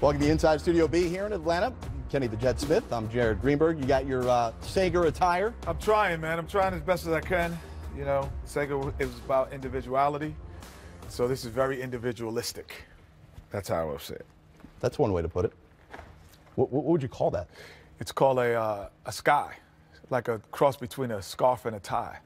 Welcome to the Inside Studio B here in Atlanta. Kenny the Jet Smith. I'm Jared Greenberg. You got your Sager attire. I'm trying, man. I'm trying as best as I can. You know, Sager is about individuality. So this is very individualistic. That's how I would say it. That's one way to put it. What would you call that? It's called a sky, like a cross between a scarf and a tie.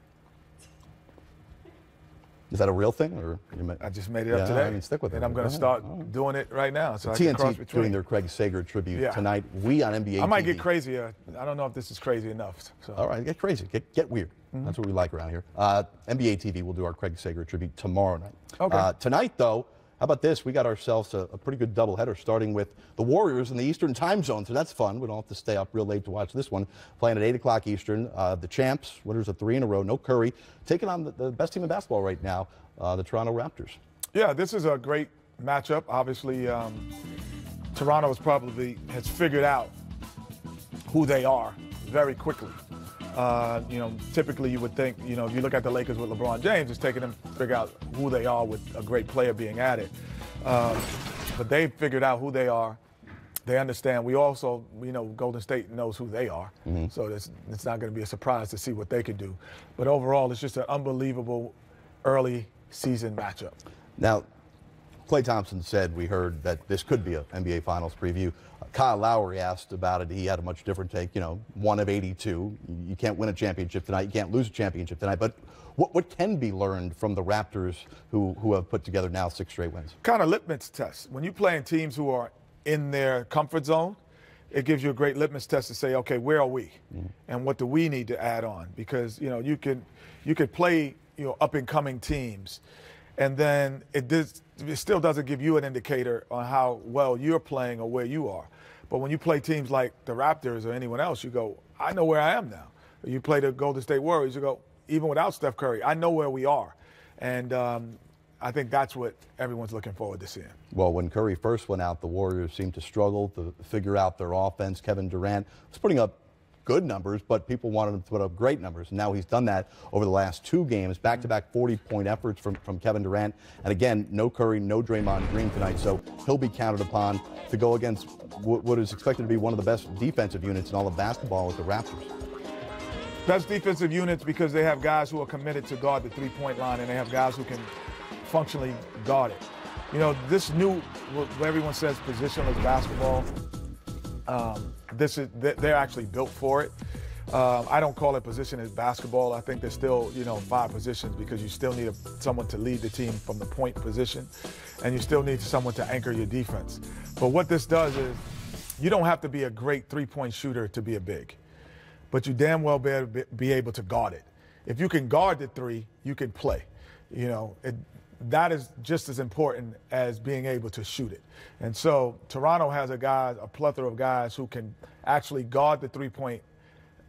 Is that a real thing, or I just made it up today. I mean, stick with it. And I'm going to start doing it right now. So I can cross TNT between. doing their Craig Sager tribute tonight. We on NBA I might TV. get crazier. I don't know if this is crazy enough. So. All right, get crazy. Get weird. That's what we like around here. NBA TV will do our Craig Sager tribute tomorrow night. Okay. Tonight, though, how about this? We got ourselves a pretty good doubleheader, starting with the Warriors in the Eastern time zone, so that's fun. We don't have to stay up real late to watch this one. Playing at 8 o'clock Eastern. The champs, winners of 3 in a row, no Curry, taking on the best team in basketball right now, the Toronto Raptors. Yeah, this is a great matchup. Obviously, Toronto has figured out who they are very quickly. Typically you would think, if you look at the Lakers with LeBron James, it's taking them to figure out who they are with a great player being added. But they've figured out who they are. They understand. We know Golden State knows who they are. So it's not going to be a surprise to see what they can do. But overall, it's just an unbelievable early season matchup. Now, Klay Thompson said, we heard that this could be an NBA Finals preview. Kyle Lowry asked about it. He had a much different take, 1 of 82. You can't win a championship tonight. You can't lose a championship tonight. But what can be learned from the Raptors who have put together now 6 straight wins? Kind of litmus test. When you play in teams who are in their comfort zone, it gives you a great litmus test to say, okay, where are we? And what do we need to add on? Because, you could play, up-and-coming teams, and then it still doesn't give you an indicator on how well you're playing or where you are. But when you play teams like the Raptors or anyone else, you go, I know where I am now. You play the Golden State Warriors, you go, even without Steph Curry, I know where we are. And I think that's what everyone's looking forward to seeing. Well, when Curry first went out, the Warriors seemed to struggle to figure out their offense. Kevin Durant was putting up good numbers, but people wanted him to put up great numbers. And now he's done that over the last 2 games, back-to-back 40-point efforts from Kevin Durant. And again, no Curry, no Draymond Green tonight, so he'll be counted upon to go against what is expected to be one of the best defensive units in all of basketball with the Raptors. Best defensive units because they have guys who are committed to guard the three-point line, and they have guys who can functionally guard it. This new, what everyone says, positionless basketball, they're actually built for it. I don't call it positionless basketball. I think there's still, 5 positions because you still need someone to lead the team from the point position, and you still need someone to anchor your defense. But what this does is you don't have to be a great three-point shooter to be a big, but you damn well be able to guard it. If you can guard the 3, you can play. That is just as important as being able to shoot it. And so Toronto has a plethora of guys who can actually guard the three-point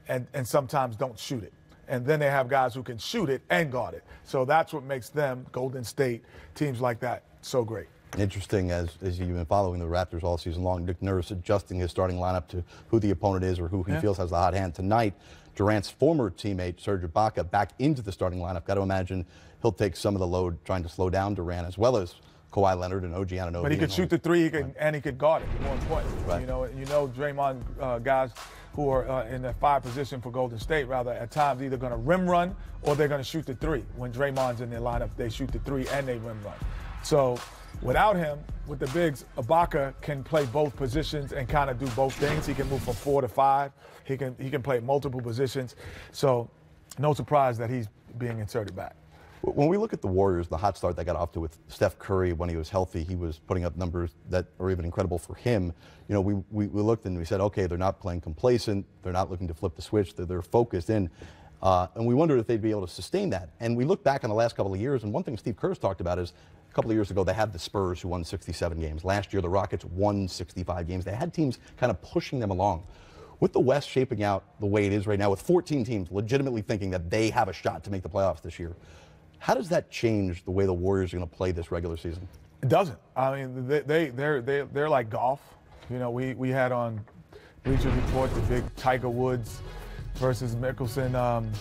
and sometimes don't shoot it. And then they have guys who can shoot it and guard it. So that's what makes them, Golden State, teams like that, so great. Interesting, as you've been following the Raptors all season long, Nick Nurse adjusting his starting lineup to who the opponent is or who he feels has the hot hand tonight. Durant's former teammate, Serge Ibaka, back into the starting lineup. Got to imagine he'll take some of the load trying to slow down Durant, as well as Kawhi Leonard and OG Anunoby. But he could shoot the 3, and he could guard it, more important. Right. Draymond guys who are in the 5 position for Golden State, rather, at times either going to rim run or they're going to shoot the 3. When Draymond's in their lineup, they shoot the 3 and they rim run. So without him, with the bigs, Ibaka can play both positions and kind of do both things. He can move from 4 to 5. He can play multiple positions. So no surprise that he's being inserted back. When we look at the Warriors, the hot start they got off to with Steph Curry, when he was healthy, he was putting up numbers that are even incredible for him. We looked and we said, okay, they're not playing complacent. They're not looking to flip the switch. They're focused in. And we wondered if they'd be able to sustain that. And we look back on the last couple of years, and one thing Steve Kerr's talked about is a couple of years ago, they had the Spurs who won 67 games. Last year, the Rockets won 65 games. They had teams kind of pushing them along. With the West shaping out the way it is right now, with 14 teams legitimately thinking that they have a shot to make the playoffs this year, how does that change the way the Warriors are going to play this regular season? It doesn't. I mean, they're like golf. We had on Bleacher Report the big Tiger Woods versus Mickelson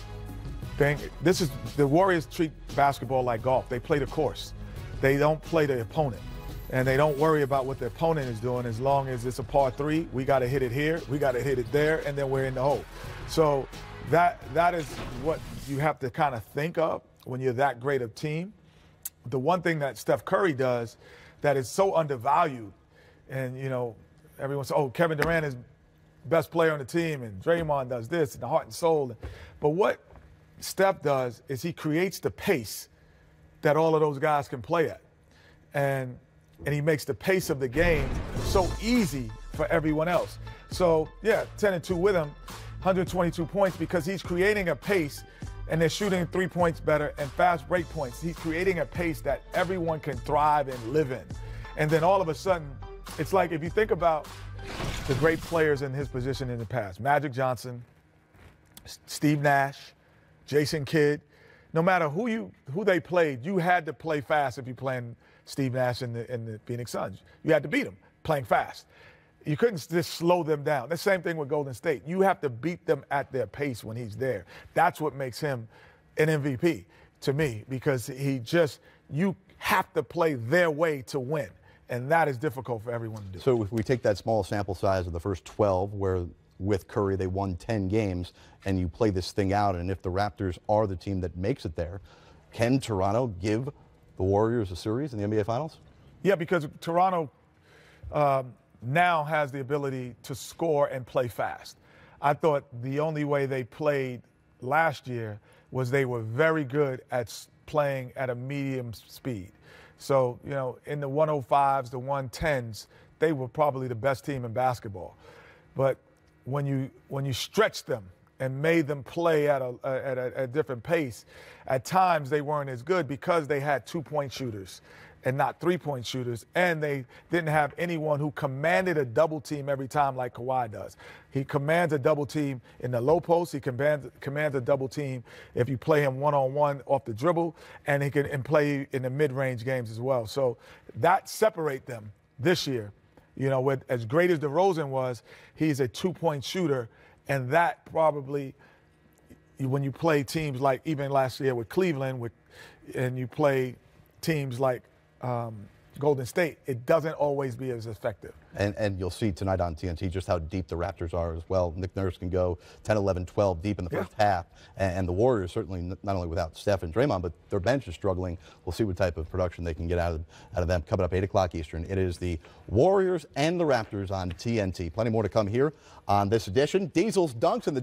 thing. The Warriors treat basketball like golf. They play the course. They don't play the opponent. and they don't worry about what the opponent is doing. As long as it's a par 3, we got to hit it here, we got to hit it there, and then we're in the hole. So that is what you have to kind of think of when you're that great a team. The one thing that Steph Curry does that is so undervalued, and, you know, everyone says, oh, Kevin Durant is best player on the team, and Draymond does this, and the heart and soul. But what Steph does is he creates the pace that all of those guys can play at. And he makes the pace of the game so easy for everyone else. So, yeah, 10-2 with him, 122 points, because he's creating a pace, and they're shooting 3 points better and fast break points. He's creating a pace that everyone can thrive and live in. And then all of a sudden, it's like if you think about the great players in his position in the past, Magic Johnson, Steve Nash, Jason Kidd, no matter who they played, you had to play fast if you're playing Steve Nash in the Phoenix Suns. You had to beat them playing fast. You couldn't just slow them down. The same thing with Golden State. You have to beat them at their pace when he's there. That's what makes him an MVP to me, because you have to play their way to win. And that is difficult for everyone to do. So if we take that small sample size of the first 12, where with Curry they won 10 games, and you play this thing out, and if the Raptors are the team that makes it there, can Toronto give the Warriors a series in the NBA Finals? Yeah, because Toronto now has the ability to score and play fast. I thought the only way they played last year was they were very good at playing at a medium speed. So, you know, in the 105s, the 110s, they were probably the best team in basketball. But when you stretched them and made them play at a different pace, at times they weren't as good because they had 2-point shooters and not 3-point shooters, and they didn't have anyone who commanded a double team every time like Kawhi does. He commands a double team in the low post. He commands a double team if you play him one-on-one off the dribble, and he can play in the mid-range games as well. So that separate them this year. You know, with as great as DeRozan was, he's a 2-point shooter, and that probably, when you play teams like even last year with Cleveland, and you play teams like Golden State, it doesn't always be as effective. And you'll see tonight on TNT just how deep the Raptors are as well. Nick Nurse can go 10, 11, 12 deep in the first half. And the Warriors certainly not only without Steph and Draymond, but their bench is struggling. We'll see what type of production they can get out of them. Coming up 8 o'clock Eastern, it is the Warriors and the Raptors on TNT. Plenty more to come here on this edition. Diesel's Dunks in the